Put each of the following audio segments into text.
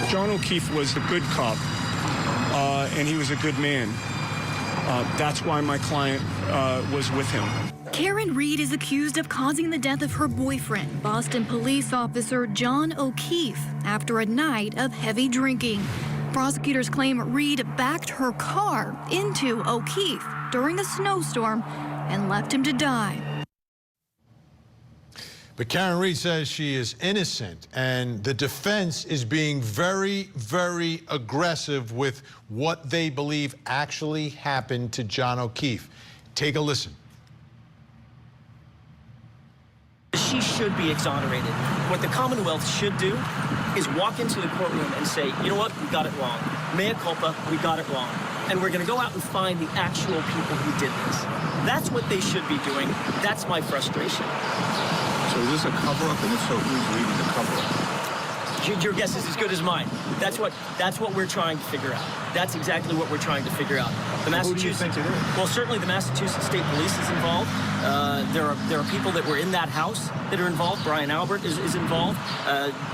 John O'Keefe was the good cop, and he was a good man. That's why my client was with him. Karen Reed is accused of causing the death of her boyfriend, Boston police officer John O'Keefe, after a night of heavy drinking. Prosecutors claim Reed backed her car into O'Keefe during a snowstorm and left him to die. But Karen Reed says she is innocent, and the defense is being very, very aggressive with what they believe actually happened to John O'Keefe. Take a listen. She should be exonerated. What the Commonwealth should do is walk into the courtroom and say, you know what, we got it wrong. Mea culpa, we got it wrong. And we're going to go out and find the actual people who did this. That's what they should be doing. That's my frustration. So is this a cover-up, and if so, who's leading the cover-up? Your guess is as good as mine. That's what we're trying to figure out. That's exactly what we're trying to figure out. The Who do you think it is? Well, certainly the Massachusetts State Police is involved. There are people that were in that house that are involved. Brian Albert is involved.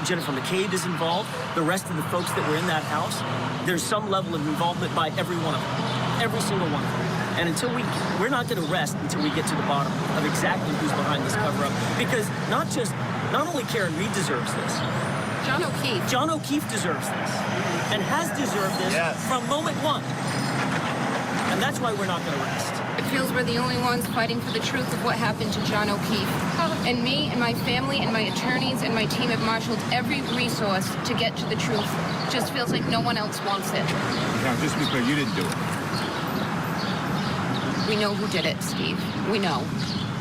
Jennifer McCabe is involved. The rest of the folks that were in that house, there's some level of involvement by every one of them. Every single one of them. And until we're not going to rest until we get to the bottom of exactly who's behind this cover-up. Because not only Karen Reed deserves this, John O'Keefe deserves this, and has deserved this from moment one. And that's why we're not going to rest. It feels we're the only ones fighting for the truth of what happened to John O'Keefe. And me and my family and my attorneys and my team have marshaled every resource to get to the truth. Just feels like no one else wants it. Now, just to be clear, you didn't do it. We know who did it, Steve. We know.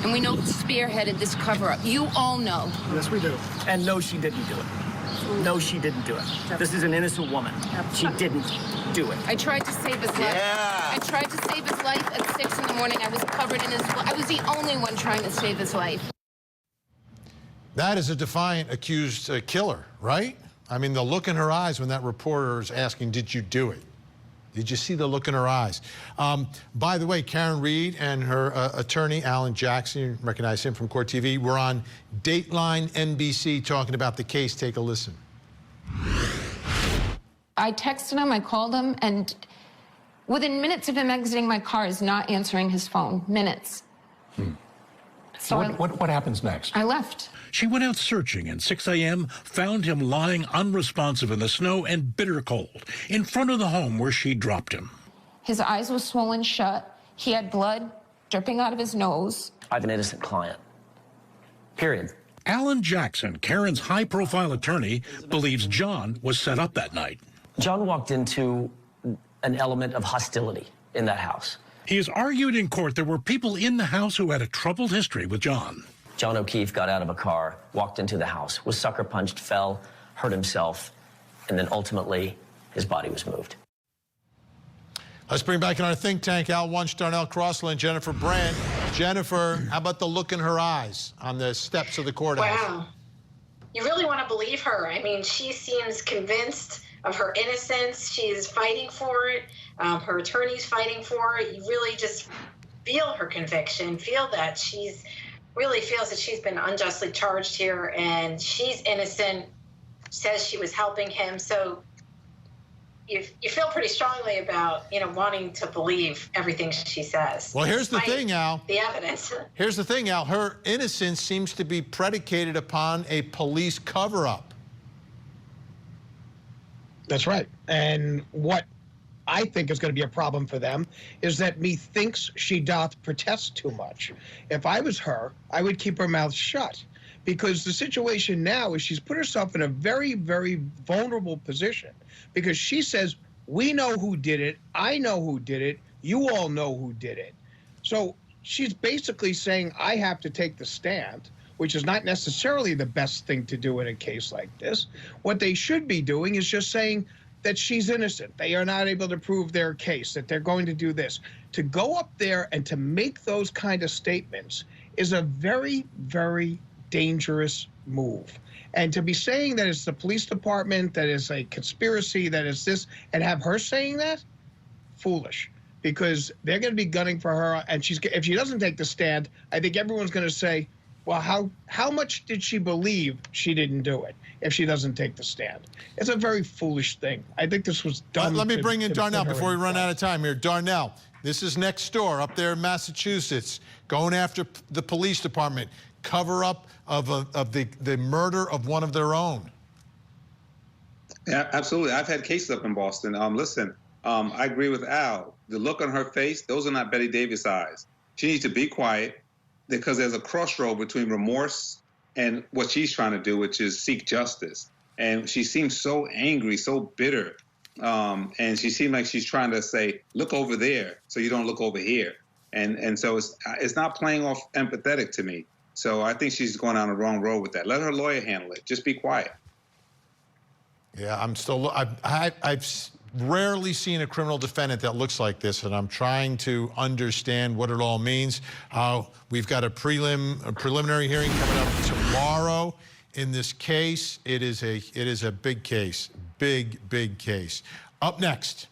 And we know who spearheaded this cover-up. You all know. Yes, we do. And no, she didn't do it. No, she didn't do it. This is an innocent woman. She didn't do it. I tried to save his life. Yeah. I tried to save his life at 6 in the morning. I was covered in his blood. I was the only one trying to save his life. That is a defiant accused killer, right? I mean, the look in her eyes when that reporter is asking, did you do it? Did you see the look in her eyes? By the way, Karen Reed and her attorney, Alan Jackson, you recognize him from Court TV, were on Dateline NBC talking about the case. Take a listen. I texted him, I called him, and within minutes of him exiting my car, is not answering his phone. Minutes. So what happens next? I left. She went out searching and 6 a.m. found him lying unresponsive in the snow and bitter cold in front of the home where she dropped him. His eyes were swollen shut. He had blood dripping out of his nose. I have an innocent client. Period. Alan Jackson, Karen's high-profile attorney, believes John was set up that night. John walked into an element of hostility in that house. He has argued in court there were people in the house who had a troubled history with John. John O'Keefe got out of a car, walked into the house, was sucker punched, fell, hurt himself, and then ultimately his body was moved. Let's bring back in our think tank Al Wunsch, Darnell Crossland, Jennifer Brandt. Jennifer, how about the look in her eyes on the steps of the courthouse? Wow. You really want to believe her. I mean, she seems convinced of her innocence. She's fighting for it. Her attorney's fighting for it. You really just feel her conviction, feel that she's really feels that she's been unjustly charged here, and she's innocent, says she was helping him. So you feel pretty strongly about, wanting to believe everything she says. Well, here's the thing, Al. The evidence. Here's the thing, Al. Her innocence seems to be predicated upon a police cover-up. That's right. And what I think is going to be a problem for them is that methinks she doth protest too much. If I was her, I would keep her mouth shut, because the situation now is she's put herself in a very, very vulnerable position, because she says, we know who did it, I know who did it, you all know who did it. So she's basically saying, I have to take the stand, which is not necessarily the best thing to do in a case like this. What they should be doing is just saying that she's innocent. They are not able to prove their case, that they're going to do this. To go up there and to make those kind of statements is a very, very dangerous move. And to be saying that it's the police department, that is a conspiracy, that is this, and have her saying that, foolish. Because they're going to be gunning for her, and if she doesn't take the stand, I think everyone's going to say, Well, how much did she believe she didn't do it if she doesn't take the stand? It's a very foolish thing. I think this was done. Let me bring in to Darnell put her before we in run place. out of time here. Darnell, this is next door up there in Massachusetts, going after the police department, cover up of the murder of one of their own. Yeah, absolutely. I've had cases up in Boston. Listen, I agree with Al. The look on her face, those are not Betty Davis eyes. She needs to be quiet because there's a crossroad between remorse and what she's trying to do, which is seek justice. And she seems so angry, so bitter. And she seemed like she's trying to say, look over there so you don't look over here. And so it's not playing off empathetic to me. So I think she's going down the wrong road with that. Let her lawyer handle it. Just be quiet. Yeah, I've rarely seen a criminal defendant that looks like this, and I'm trying to understand what it all means. We've got a preliminary hearing coming up tomorrow in this case. It is a big case, big case. Up next.